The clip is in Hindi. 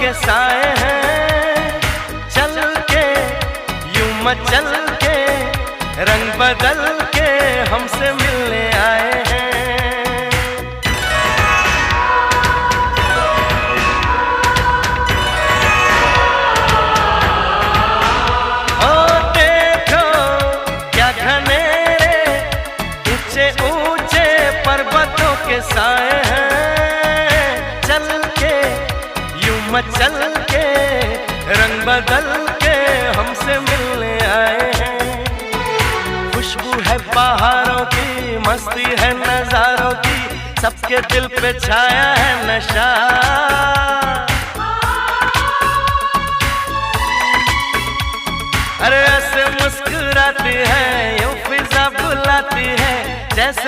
के साए हैं, चल के यूं मचल के रंग बदल के हमसे मिलने आए हैं। ओ देखो क्या घनेरे ऊंचे ऊंचे पर्वतों के साए हैं, चल के यूं मचल के रंग बदल के हमसे मिलने आए हैं। खुशबू है बहारों की, मस्ती है नजारों की, सबके दिल पे छाया है नशा। अरे ऐसे मुस्कुराती है, यूं फिजा बुलाती है, जैसे